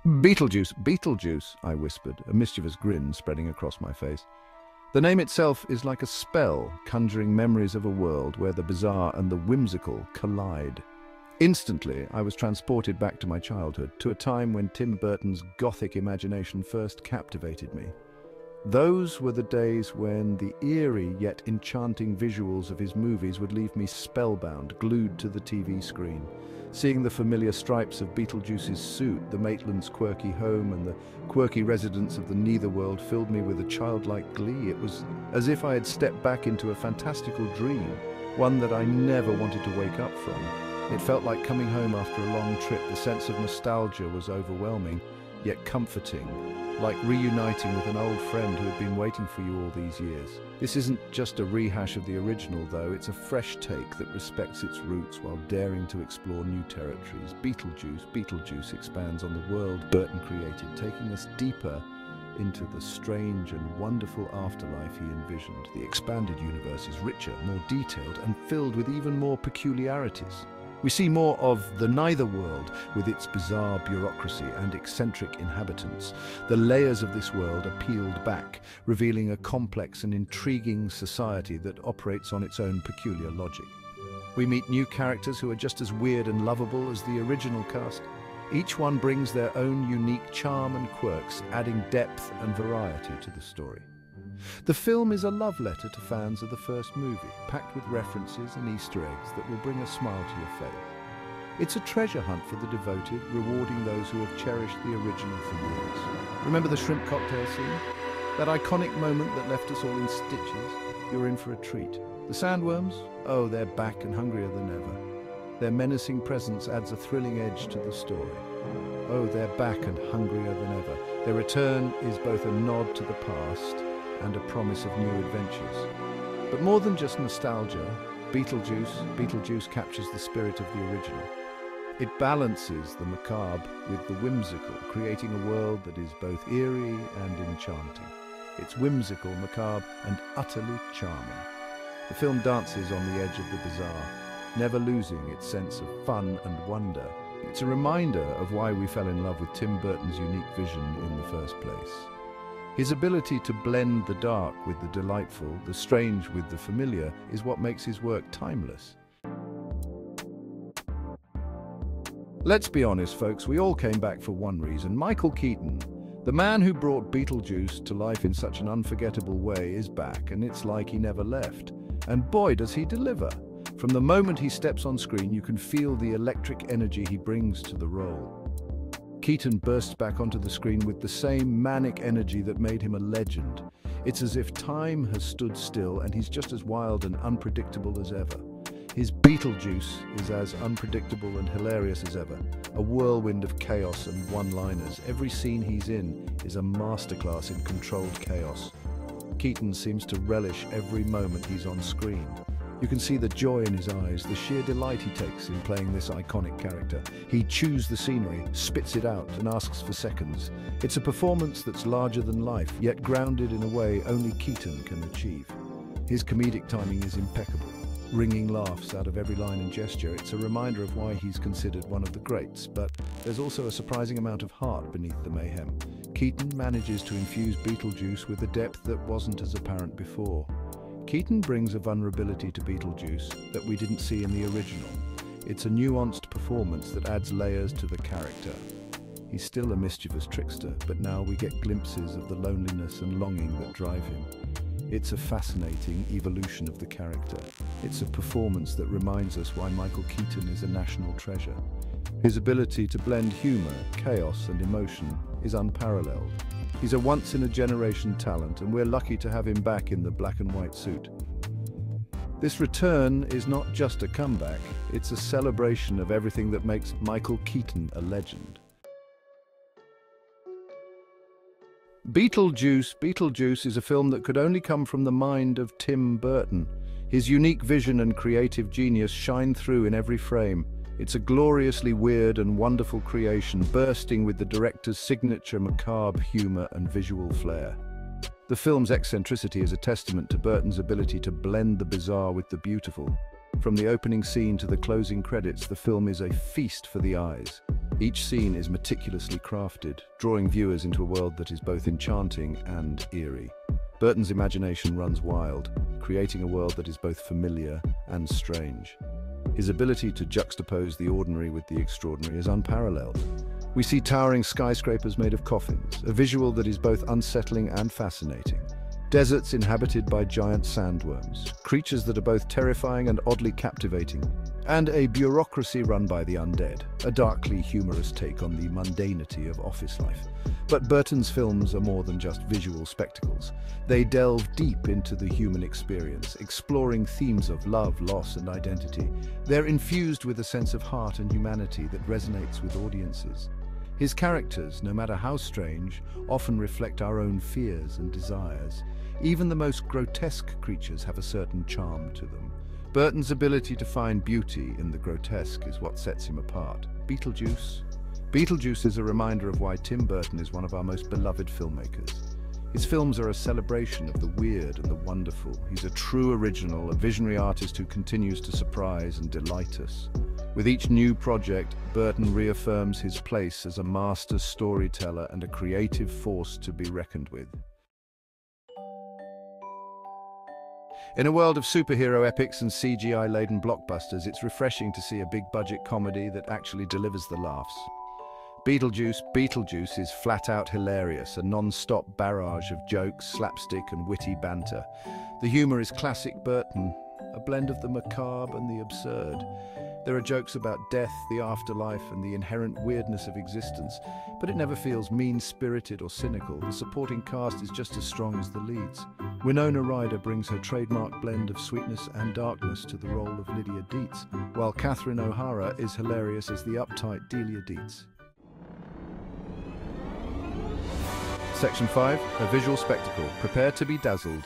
Beetlejuice, Beetlejuice, I whispered, a mischievous grin spreading across my face. The name itself is like a spell, conjuring memories of a world where the bizarre and the whimsical collide. Instantly, I was transported back to my childhood, to a time when Tim Burton's gothic imagination first captivated me. Those were the days when the eerie yet enchanting visuals of his movies would leave me spellbound, glued to the TV screen. Seeing the familiar stripes of Beetlejuice's suit, the Maitland's quirky home, and the quirky residents of the Neitherworld filled me with a childlike glee. It was as if I had stepped back into a fantastical dream, one that I never wanted to wake up from. It felt like coming home after a long trip. The sense of nostalgia was overwhelming, yet comforting, like reuniting with an old friend who had been waiting for you all these years. This isn't just a rehash of the original, though. It's a fresh take that respects its roots while daring to explore new territories. Beetlejuice expands on the world Burton created, taking us deeper into the strange and wonderful afterlife he envisioned. The expanded universe is richer, more detailed, and filled with even more peculiarities. We see more of the Neitherworld with its bizarre bureaucracy and eccentric inhabitants. The layers of this world are peeled back, revealing a complex and intriguing society that operates on its own peculiar logic. We meet new characters who are just as weird and lovable as the original cast. Each one brings their own unique charm and quirks, adding depth and variety to the story. The film is a love letter to fans of the first movie, packed with references and Easter eggs that will bring a smile to your face. It's a treasure hunt for the devoted, rewarding those who have cherished the original for years. Remember the shrimp cocktail scene? That iconic moment that left us all in stitches? You're in for a treat. The sandworms? Oh, they're back and hungrier than ever. Their menacing presence adds a thrilling edge to the story. Oh, they're back and hungrier than ever. Their return is both a nod to the past and a promise of new adventures. But more than just nostalgia, Beetlejuice captures the spirit of the original. It balances the macabre with the whimsical, creating a world that is both eerie and enchanting. It's whimsical, macabre, and utterly charming. The film dances on the edge of the bizarre, never losing its sense of fun and wonder. It's a reminder of why we fell in love with Tim Burton's unique vision in the first place. His ability to blend the dark with the delightful, the strange with the familiar, is what makes his work timeless. Let's be honest, folks, we all came back for one reason. Michael Keaton, the man who brought Beetlejuice to life in such an unforgettable way, is back, and it's like he never left. And boy, does he deliver. From the moment he steps on screen, you can feel the electric energy he brings to the role. Keaton bursts back onto the screen with the same manic energy that made him a legend. It's as if time has stood still and he's just as wild and unpredictable as ever. His Beetlejuice is as unpredictable and hilarious as ever, a whirlwind of chaos and one-liners. Every scene he's in is a masterclass in controlled chaos. Keaton seems to relish every moment he's on screen. You can see the joy in his eyes, the sheer delight he takes in playing this iconic character. He chews the scenery, spits it out, and asks for seconds. It's a performance that's larger than life, yet grounded in a way only Keaton can achieve. His comedic timing is impeccable, wringing laughs out of every line and gesture. It's a reminder of why he's considered one of the greats, but there's also a surprising amount of heart beneath the mayhem. Keaton manages to infuse Beetlejuice with a depth that wasn't as apparent before. Keaton brings a vulnerability to Beetlejuice that we didn't see in the original. It's a nuanced performance that adds layers to the character. He's still a mischievous trickster, but now we get glimpses of the loneliness and longing that drive him. It's a fascinating evolution of the character. It's a performance that reminds us why Michael Keaton is a national treasure. His ability to blend humor, chaos, and emotion is unparalleled. He's a once-in-a-generation talent, and we're lucky to have him back in the black and white suit. This return is not just a comeback, it's a celebration of everything that makes Michael Keaton a legend. Beetlejuice is a film that could only come from the mind of Tim Burton. His unique vision and creative genius shine through in every frame. It's a gloriously weird and wonderful creation, bursting with the director's signature macabre humor and visual flair. The film's eccentricity is a testament to Burton's ability to blend the bizarre with the beautiful. From the opening scene to the closing credits, the film is a feast for the eyes. Each scene is meticulously crafted, drawing viewers into a world that is both enchanting and eerie. Burton's imagination runs wild, creating a world that is both familiar and strange. His ability to juxtapose the ordinary with the extraordinary is unparalleled. We see towering skyscrapers made of coffins, a visual that is both unsettling and fascinating. Deserts inhabited by giant sandworms, creatures that are both terrifying and oddly captivating. And a bureaucracy run by the undead, a darkly humorous take on the mundanity of office life. But Burton's films are more than just visual spectacles. They delve deep into the human experience, exploring themes of love, loss, and identity. They're infused with a sense of heart and humanity that resonates with audiences. His characters, no matter how strange, often reflect our own fears and desires. Even the most grotesque creatures have a certain charm to them. Burton's ability to find beauty in the grotesque is what sets him apart. Beetlejuice. Beetlejuice is a reminder of why Tim Burton is one of our most beloved filmmakers. His films are a celebration of the weird and the wonderful. He's a true original, a visionary artist who continues to surprise and delight us. With each new project, Burton reaffirms his place as a master storyteller and a creative force to be reckoned with. In a world of superhero epics and CGI-laden blockbusters, it's refreshing to see a big-budget comedy that actually delivers the laughs. Beetlejuice is flat-out hilarious, a non-stop barrage of jokes, slapstick and witty banter. The humor is classic Burton, a blend of the macabre and the absurd. There are jokes about death, the afterlife, and the inherent weirdness of existence, but it never feels mean-spirited or cynical. The supporting cast is just as strong as the leads. Winona Ryder brings her trademark blend of sweetness and darkness to the role of Lydia Deetz, while Catherine O'Hara is hilarious as the uptight Delia Deetz. Section 5, a visual spectacle. Prepare to be dazzled.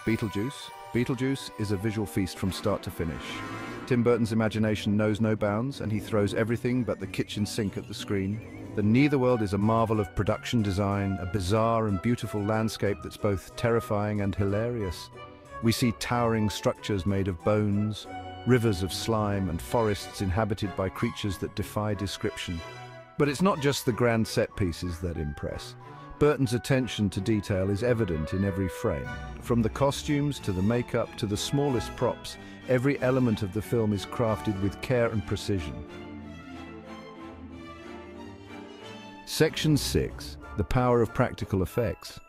Beetlejuice. Beetlejuice is a visual feast from start to finish. Tim Burton's imagination knows no bounds, and he throws everything but the kitchen sink at the screen. The Neitherworld is a marvel of production design, a bizarre and beautiful landscape that's both terrifying and hilarious. We see towering structures made of bones, rivers of slime, and forests inhabited by creatures that defy description. But it's not just the grand set pieces that impress. Burton's attention to detail is evident in every frame. From the costumes to the makeup to the smallest props, every element of the film is crafted with care and precision. Section 6. The power of practical effects.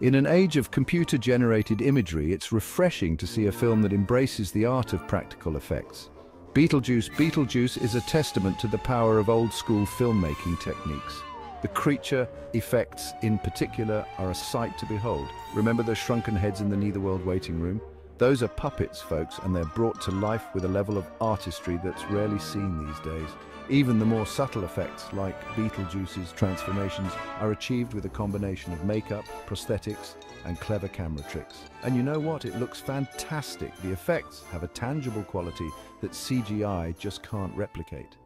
In an age of computer-generated imagery, it's refreshing to see a film that embraces the art of practical effects. Beetlejuice is a testament to the power of old-school filmmaking techniques. The creature effects, in particular, are a sight to behold. Remember the shrunken heads in the Neitherworld waiting room? Those are puppets, folks, and they're brought to life with a level of artistry that's rarely seen these days. Even the more subtle effects, like Beetlejuice's transformations, are achieved with a combination of makeup, prosthetics, and clever camera tricks. And you know what? It looks fantastic. The effects have a tangible quality that CGI just can't replicate.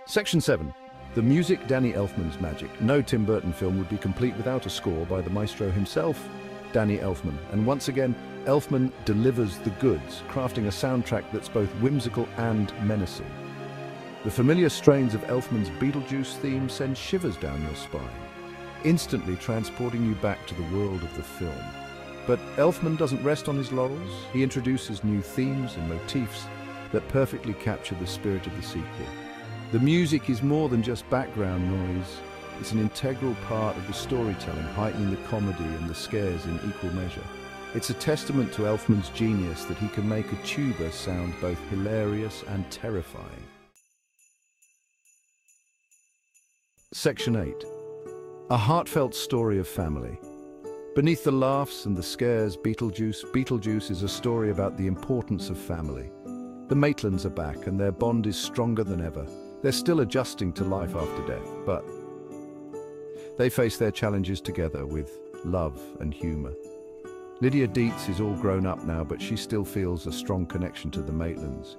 Section 7. The music, Danny Elfman's magic. No Tim Burton film would be complete without a score by the maestro himself, Danny Elfman. And once again, Elfman delivers the goods, crafting a soundtrack that's both whimsical and menacing. The familiar strains of Elfman's Beetlejuice theme send shivers down your spine, instantly transporting you back to the world of the film. But Elfman doesn't rest on his laurels. He introduces new themes and motifs that perfectly capture the spirit of the sequel. The music is more than just background noise. It's an integral part of the storytelling, heightening the comedy and the scares in equal measure. It's a testament to Elfman's genius that he can make a tuba sound both hilarious and terrifying. Section 8. A heartfelt story of family. Beneath the laughs and the scares, Beetlejuice is a story about the importance of family. The Maitlands are back and their bond is stronger than ever. They're still adjusting to life after death, but they face their challenges together with love and humor. Lydia Deetz is all grown up now, but she still feels a strong connection to the Maitlands.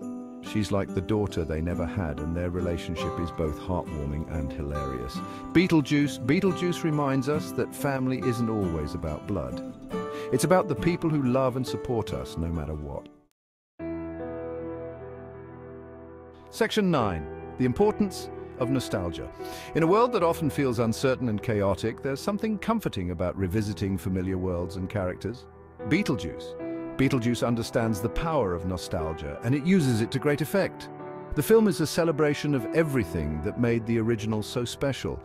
She's like the daughter they never had, and their relationship is both heartwarming and hilarious. Beetlejuice reminds us that family isn't always about blood. It's about the people who love and support us no matter what. Section 9. The importance of nostalgia. In a world that often feels uncertain and chaotic, there's something comforting about revisiting familiar worlds and characters. Beetlejuice. Beetlejuice understands the power of nostalgia, and it uses it to great effect. The film is a celebration of everything that made the original so special.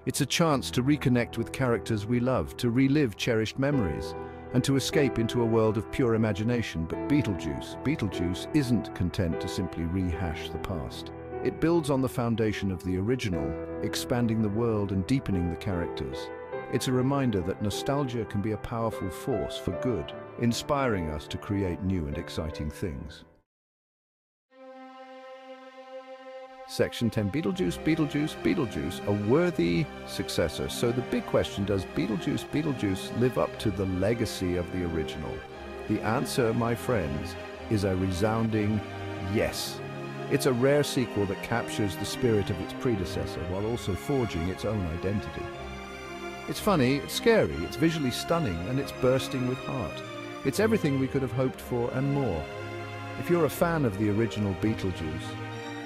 It's a chance to reconnect with characters we love, to relive cherished memories, and to escape into a world of pure imagination. But Beetlejuice isn't content to simply rehash the past. It builds on the foundation of the original, expanding the world and deepening the characters. It's a reminder that nostalgia can be a powerful force for good, inspiring us to create new and exciting things. Section 10. Beetlejuice, a worthy successor. So the big question, does Beetlejuice live up to the legacy of the original? The answer, my friends, is a resounding yes. It's a rare sequel that captures the spirit of its predecessor while also forging its own identity. It's funny, it's scary, it's visually stunning, and it's bursting with heart. It's everything we could have hoped for and more. If you're a fan of the original Beetlejuice,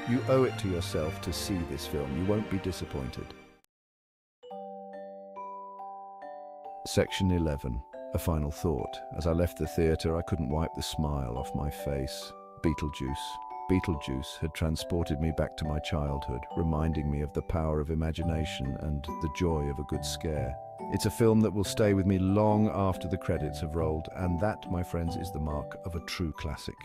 you owe it to yourself to see this film. You won't be disappointed. Section 11. A final thought. As I left the theatre, I couldn't wipe the smile off my face. Beetlejuice had transported me back to my childhood, reminding me of the power of imagination and the joy of a good scare. It's a film that will stay with me long after the credits have rolled, and that, my friends, is the mark of a true classic.